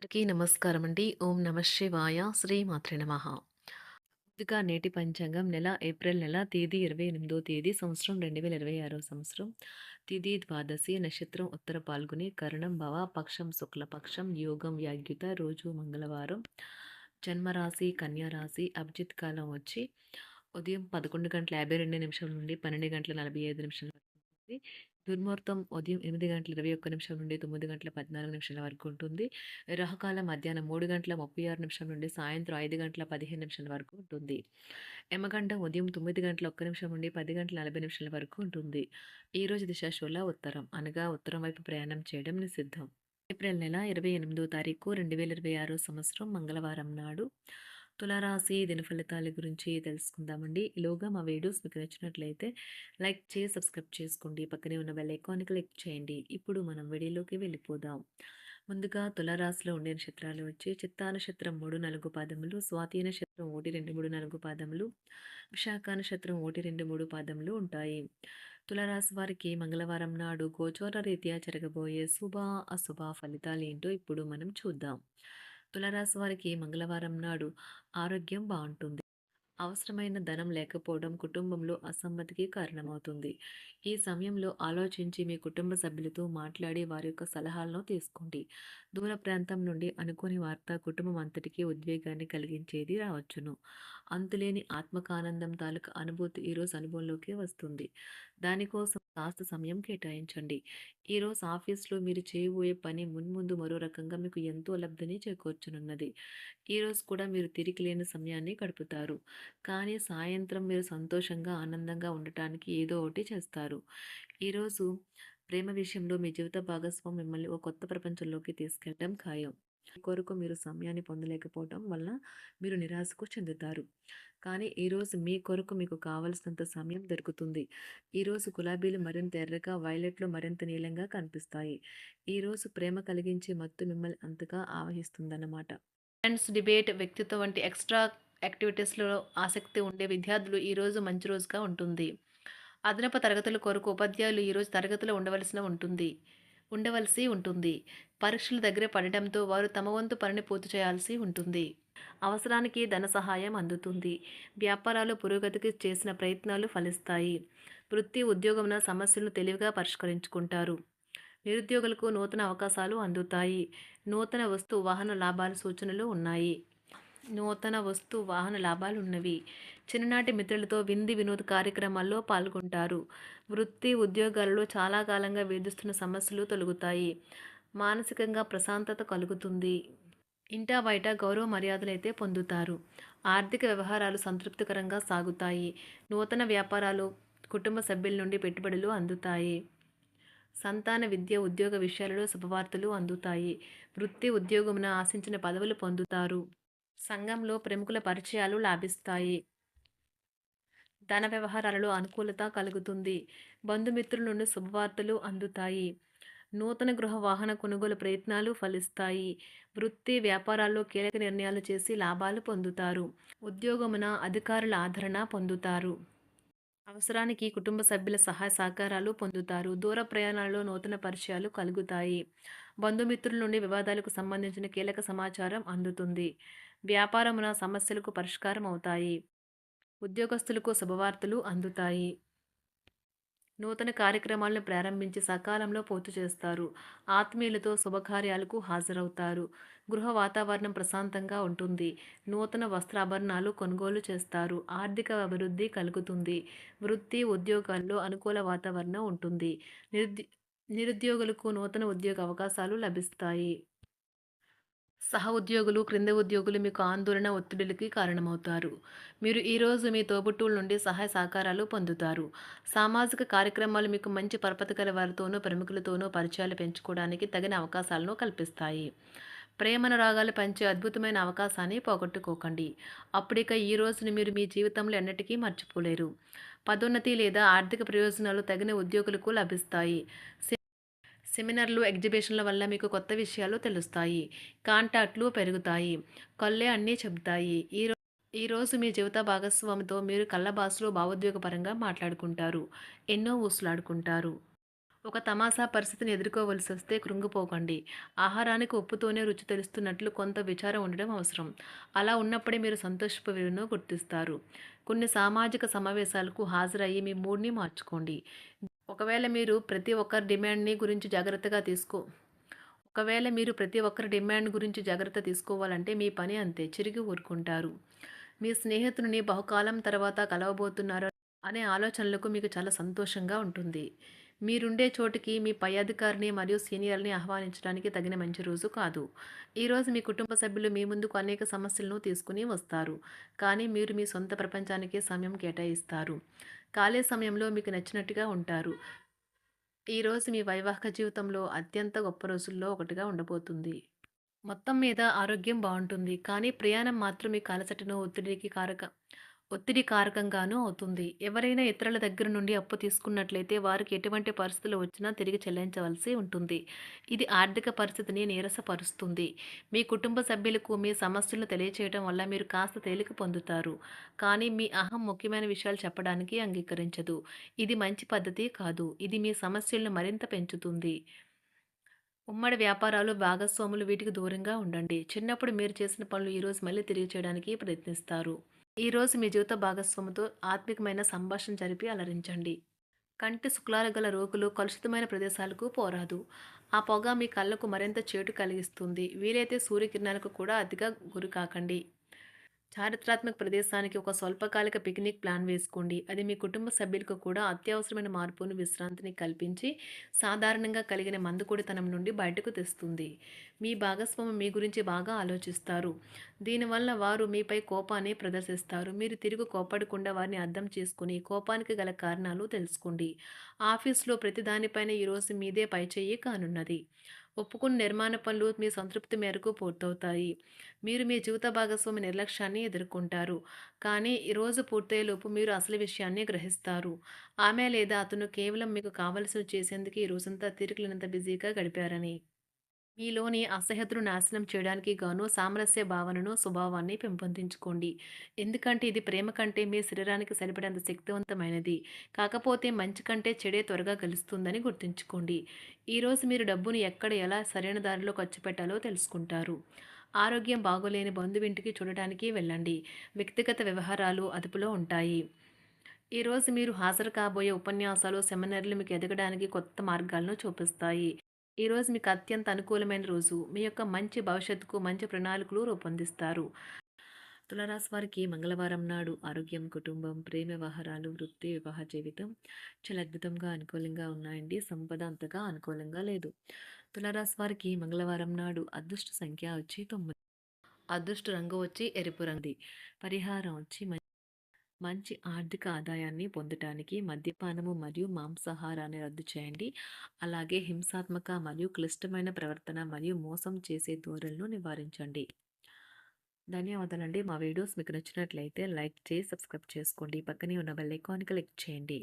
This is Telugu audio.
అందరికీ నమస్కారం అండి. ఓం నమ శివాయ. శ్రీమాత్రే నమః. ముందుగా నేటి పంచాంగం నెల ఏప్రిల్ నెల తేదీ 28వ తేదీ సంవత్సరం 2026 సంవత్సరం. తిథి ద్వాదశి, నక్షత్రం ఉత్తర పాల్గొని, కరణం భవ, పక్షం శుక్లపక్షం, యోగం యాగ్యుత, రోజు మంగళవారం. జన్మరాశి కన్యా రాశి. అభిజిత్ కాలం వచ్చి ఉదయం 11:52 నుండి 12:45 వరకు ఉంటుంది. దుర్ముహూర్తం ఉదయం 8:21 నుండి 9:14 వరకు ఉంటుంది. రాహుకాలం మధ్యాహ్నం 3:36 నుండి సాయంత్రం 5:15 వరకు ఉంటుంది. యమగండం ఉదయం 9:01 నుండి 10:40 వరకు ఉంటుంది. ఈరోజు దిశ శూల ఉత్తరం, అనగా ఉత్తరం వైపు ప్రయాణం చేయడం నిషిద్ధం. ఏప్రిల్ నెల 28వ తారీఖు 2026 సంవత్సరం మంగళవారం నాడు తులారాశి దినఫలితాల గురించి తెలుసుకుందామండి. ఈలోగా మా వీడియోస్ మీకు నచ్చినట్లయితే లైక్ చేసి సబ్స్క్రైబ్ చేసుకోండి. పక్కనే ఉన్న బెల్ ఐకాన్ క్లిక్ చేయండి. ఇప్పుడు మనం వీడియోలోకి వెళ్ళిపోదాం. ముందుగా తులారాశిలో ఉండే నక్షత్రాలు వచ్చి చిత్తా నక్షత్రం 3, 4 పాదములు, స్వాతి నక్షత్రం 1, 2, 3, 4 పాదములు, విశాఖ నక్షత్రం 1, 2, 3 పాదములు ఉంటాయి. తులారాశి వారికి మంగళవారం నాడు గోచార రీత్యా జరగబోయే శుభ అశుభ ఫలితాలు ఏంటో ఇప్పుడు మనం చూద్దాం. తులారాశి వారికి మంగళవారం నాడు ఆరోగ్యం బాగుంటుంది. అవసరమైన ధనం లేకపోవడం కుటుంబంలో అసమ్మతికి కారణమవుతుంది. ఈ సమయంలో ఆలోచించి మీ కుటుంబ సభ్యులతో మాట్లాడి వారి యొక్క సలహాలను తీసుకోండి. దూర ప్రాంతం నుండి అనుకోని వార్త కుటుంబం అంతటికీ ఉద్వేగాన్ని కలిగించేది రావచ్చును. అంతులేని ఆత్మకానందం తాలూకు అనుభూతి ఈరోజు అనుభవంలోకి వస్తుంది. దానికోసం కాస్త సమయం కేటాయించండి. ఈరోజు ఆఫీస్లో మీరు చేయబోయే పని మున్ముందు మరో రకంగా మీకు ఎంతో లబ్ధిని చేకూర్చనున్నది. ఈరోజు కూడా మీరు తిరిగి లేని సమయాన్ని గడుపుతారు. కానీ సాయంత్రం మీరు సంతోషంగా, ఆనందంగా ఉండటానికి ఏదో ఒకటి చేస్తారు. ఈరోజు ప్రేమ విషయంలో మీ జీవిత భాగస్వామి మిమ్మల్ని ఒక కొత్త ప్రపంచంలోకి తీసుకెళ్ళడం ఖాయం. ఈ కొరకు మీరు సమయాన్ని పొందలేకపోవడం వలన మీరు నిరాశకు చెందుతారు. కానీ ఈరోజు మీ కొరకు మీకు కావలసినంత సమయం దొరుకుతుంది. ఈరోజు గులాబీలు మరింత ఎర్రగా, వైలెట్లు మరింత నీలంగా కనిపిస్తాయి. ఈరోజు ప్రేమ కలిగించే మత్తు మిమ్మల్ని అంతగా ఆవహిస్తుందన్నమాట. ఫ్రెండ్స్, డిబేట్, వ్యక్తిత్వం వంటి ఎక్స్ట్రా యాక్టివిటీస్‌లో ఆసక్తి ఉండే విద్యార్థులు ఈరోజు మంచి రోజుగా ఉంటుంది. అదనపు తరగతుల కొరకు ఉపాధ్యాయులు ఈరోజు తరగతిలో ఉండవలసి ఉంటుంది. పరీక్షలు దగ్గర పడటంతో వారు తమ వంతు పనిని పూర్తి చేయాల్సి ఉంటుంది. అవసరానికి ధన సహాయం అందుతుంది. వ్యాపారాలు పురోగతికి చేసిన ప్రయత్నాలు ఫలిస్తాయి. వృత్తి, ఉద్యోగమున సమస్యలను తెలివిగా పరిష్కరించుకుంటారు. నిరుద్యోగులకు నూతన అవకాశాలు అందుతాయి. నూతన వస్తు వాహన లాభాల సూచనలు ఉన్నాయి. ఉన్నవి. చిన్ననాటి మిత్రులతో వినోద కార్యక్రమాల్లో పాల్గొంటారు. వృత్తి, ఉద్యోగాలలో చాలా కాలంగా వేధిస్తున్న సమస్యలు తొలగుతాయి. మానసికంగా ప్రశాంతత కలుగుతుంది. ఇంటా బయట గౌరవ మర్యాదలైతే పొందుతారు. ఆర్థిక వ్యవహారాలు సంతృప్తికరంగా సాగుతాయి. నూతన వ్యాపారాలు, కుటుంబ సభ్యుల నుండి పెట్టుబడులు అందుతాయి. సంతాన విద్య, ఉద్యోగ విషయాలలో శుభవార్తలు అందుతాయి. వృత్తి, ఉద్యోగమున ఆశించిన పదవులు పొందుతారు. సంఘంలో ప్రముఖుల పరిచయాలు లాభిస్తాయి. ధన వ్యవహారాలలో అనుకూలత కలుగుతుంది. బంధుమిత్రుల నుండి శుభవార్తలు అందుతాయి. నూతన గృహ వాహన కొనుగోలు ప్రయత్నాలు ఫలిస్తాయి. వృత్తి, వ్యాపారాల్లో కీలక నిర్ణయాలు చేసి లాభాలు పొందుతారు. ఉద్యోగమున అధికారుల ఆదరణ పొందుతారు. అవసరానికి కుటుంబ సభ్యుల సహాయ సహకారాలు పొందుతారు. దూర ప్రయాణాలలో నూతన పరిచయాలు కలుగుతాయి. బంధుమిత్రుల నుండి వివాదాలకు సంబంధించిన కీలక సమాచారం అందుతుంది. వ్యాపారమున సమస్యలకు పరిష్కారం అవుతాయి. ఉద్యోగస్తులకు శుభవార్తలు అందుతాయి. నూతన కార్యక్రమాలను ప్రారంభించి సకాలంలో పూర్తి చేస్తారు. ఆత్మీయులతో శుభకార్యాలకు హాజరవుతారు. గృహ వాతావరణం ప్రశాంతంగా ఉంటుంది. నూతన వస్త్రాభరణాలు కొనుగోలు చేస్తారు. ఆర్థిక అభివృద్ధి కలుగుతుంది. వృత్తి, ఉద్యోగాల్లో అనుకూల వాతావరణం ఉంటుంది. నిరుద్యోగులకు నూతన ఉద్యోగ అవకాశాలు లభిస్తాయి. సహ ఉద్యోగులు, క్రింద ఉద్యోగులు మీకు ఆందోళన, ఒత్తిడులకి కారణమవుతారు. మీరు ఈరోజు మీ తోబుట్టువుల నుండి సహాయ సహకారాలు పొందుతారు. సామాజిక కార్యక్రమాలు మీకు మంచి పరపతి గల వారితోనూ, ప్రముఖులతోనూ పరిచయాలు పెంచుకోవడానికి తగిన అవకాశాలను కల్పిస్తాయి. ప్రేమనురాగాలు పంచే అద్భుతమైన అవకాశాన్ని పోగొట్టుకోకండి. అప్పుడిక ఈ రోజుని మీరు మీ జీవితంలో ఎన్నటికీ మర్చిపోలేరు. పదోన్నతి లేదా ఆర్థిక ప్రయోజనాలు తగిన ఉద్యోగులకు లభిస్తాయి. సెమినార్లు, ఎగ్జిబిషన్ల వల్ల మీకు కొత్త విషయాలు తెలుస్తాయి. కాంటాక్ట్లు పెరుగుతాయి. కళ్ళే అన్నీ చెబుతాయి. ఈరోజు మీ జీవిత భాగస్వామితో మీరు కళ్ళ భాషలో భావోద్వేగపరంగా మాట్లాడుకుంటారు. ఎన్నో ఊసులాడుకుంటారు. ఒక తమాషా పరిస్థితిని ఎదుర్కోవలసొస్తే కృంగిపోకండి. ఆహారానికి ఉప్పుతోనే రుచి తెలుస్తున్నట్లు కొంత విచారం ఉండడం అవసరం. అలా ఉన్నప్పుడే మీరు సంతోషపు విలువను గుర్తిస్తారు. కొన్ని సామాజిక సమావేశాలకు హాజరయ్యి మీ మూడ్‌ని మార్చుకోండి. ఒకవేళ మీరు ప్రతి ఒక్కరి డిమాండ్‌ని గురించి జాగ్రత్తగా తీసుకో ఒకవేళ మీరు ప్రతి ఒక్కరి డిమాండ్ గురించి జాగ్రత్త తీసుకోవాలంటే మీ పని అంతే. చిరిగి ఊరుకుంటారు. మీ స్నేహితుడిని బహుకాలం తర్వాత కలవబోతున్నారు అనే ఆలోచనలకు మీకు చాలా సంతోషంగా ఉంటుంది. మీరుండే చోటికి మీ పై అధికారిని మరియు సీనియర్‌ని ఆహ్వానించడానికి తగిన మంచి రోజు కాదు. ఈరోజు మీ కుటుంబ సభ్యులు మీ ముందుకు అనేక సమస్యలను తీసుకుని వస్తారు. కానీ మీరు మీ సొంత ప్రపంచానికే సమయం కేటాయిస్తారు. ఖాళీ సమయంలో మీకు నచ్చినట్టుగా ఉంటారు. ఈరోజు మీ వైవాహిక జీవితంలో అత్యంత గొప్ప రోజుల్లో ఒకటిగా ఉండబోతుంది. మొత్తం మీద ఆరోగ్యం బావుంటుంది. కానీ ప్రయాణం మాత్రం మీకు అలసటను, ఒత్తిడి కారకంగానూ అవుతుంది. ఎవరైనా ఇతరుల దగ్గర నుండి అప్పు తీసుకున్నట్లయితే వారికి ఎటువంటి పరిస్థితులు వచ్చినా తిరిగి చెల్లించవలసి ఉంటుంది. ఇది ఆర్థిక పరిస్థితిని నీరసపరుస్తుంది. మీ కుటుంబ సభ్యులకు మీ సమస్యలను తెలియచేయడం వల్ల మీరు కాస్త తేలిక పొందుతారు. కానీ మీ అహం ముఖ్యమైన విషయాలు చెప్పడానికి అంగీకరించదు. ఇది మంచి పద్ధతి కాదు. ఇది మీ సమస్యలను మరింత పెంచుతుంది. ఉమ్మడి వ్యాపారాలు, భాగస్వాములు వీటికి దూరంగా ఉండండి. చిన్నప్పుడు మీరు చేసిన పనులు ఈరోజు మళ్ళీ తిరిగి చేయడానికి ప్రయత్నిస్తారు. ఈరోజు మీ జీవిత భాగస్వామితో ఆత్మికమైన సంభాషణ జరిపి అలరించండి. కంటి శుక్లాలు గల రోగులు కలుషితమైన ప్రదేశాలకు పోరాదు. ఆ పొగ మీ కళ్ళకు మరింత చేటు కలిగిస్తుంది. వీలైతే సూర్యకిరణాలకు కూడా అతిగా గురికాకండి. చారిత్రాత్మక ప్రదేశానికి ఒక స్వల్పకాలిక పిక్నిక్ ప్లాన్ వేసుకోండి. అది మీ కుటుంబ సభ్యులకు కూడా అత్యవసరమైన మార్పును, విశ్రాంతిని కల్పించి సాధారణంగా కలిగిన మందుకొడితనం నుండి బయటకు తెస్తుంది. మీ భాగస్వామి మీ గురించి బాగా ఆలోచిస్తారు. దీనివల్ల వారు మీపై కోపాన్ని ప్రదర్శిస్తారు. మీరు తిరిగి కోప్పడకుండా వారిని అర్థం చేసుకుని కోపానికి గల కారణాలు తెలుసుకోండి. ఆఫీస్లో ప్రతి దానిపైన ఈరోజు మీదే పైచేయి కానున్నది. ఒప్పుకున్న నిర్మాణ పనులు మీ సంతృప్తి మేరకు పూర్తవుతాయి. మీరు మీ జీవిత భాగస్వామి నిర్లక్ష్యాన్ని ఎదుర్కొంటారు. కానీ ఈ రోజు పూర్తయ్యేలోపు మీరు అసలు విషయాన్ని గ్రహిస్తారు. ఆమె లేదా అతను కేవలం మీకు కావలసినవి చేసేందుకు ఈ రోజంతా తీరికలేనంత బిజీగా గడిపారని. మీలోని అసహ్యతను నాశనం చేయడానికి గాను సామరస్య భావనను, స్వభావాన్ని పెంపొందించుకోండి. ఎందుకంటే ఇది ప్రేమ కంటే మీ శరీరానికి సరిపడేంత శక్తివంతమైనది. కాకపోతే మంచి కంటే చెడే త్వరగా గెలుస్తుందని గుర్తుంచుకోండి. ఈరోజు మీరు డబ్బును ఎక్కడ ఎలా సరైన దారిలో ఖర్చు పెట్టాలో తెలుసుకుంటారు. ఆరోగ్యం బాగోలేని బంధువింటికి చూడటానికి వెళ్ళండి. వ్యక్తిగత వ్యవహారాలు అదుపులో ఉంటాయి. ఈరోజు మీరు హాజరు కాబోయే ఉపన్యాసాలు, సెమినార్లు మీకు ఎదగడానికి కొత్త మార్గాలను చూపిస్తాయి. ఈరోజు మీకు అత్యంత అనుకూలమైన రోజు. మీ యొక్క మంచి భవిష్యత్తుకు మంచి ప్రణాళికలు రూపొందిస్తారు. తులారాశి వారికి మంగళవారం నాడు ఆరోగ్యం, కుటుంబం, ప్రేమ వ్యవహారాలు, వృత్తి, వివాహ జీవితం చాలా అద్భుతంగా అనుకూలంగా ఉన్నాయండి. సంపద అంతగా అనుకూలంగా లేదు. తులారాశి వారికి మంగళవారం నాడు అదృష్ట సంఖ్య వచ్చి 9. అదృష్ట రంగు వచ్చి ఎరుపు రంగుది. పరిహారం వచ్చి మంచి ఆర్థిక ఆదాయాన్ని పొందటానికి మద్యపానము మరియు మాంసాహారాన్ని రద్దు చేయండి. అలాగే హింసాత్మక మరియు క్లిష్టమైన ప్రవర్తన మరియు మోసం చేసే ధోరణులను నివారించండి. ధన్యవాదాలండి. మా వీడియోస్ మీకు నచ్చినట్లయితే లైక్ చేసి సబ్స్క్రైబ్ చేసుకోండి. పక్కనే ఉన్న బెల్ ఐకాన్‌ని క్లిక్ చేయండి.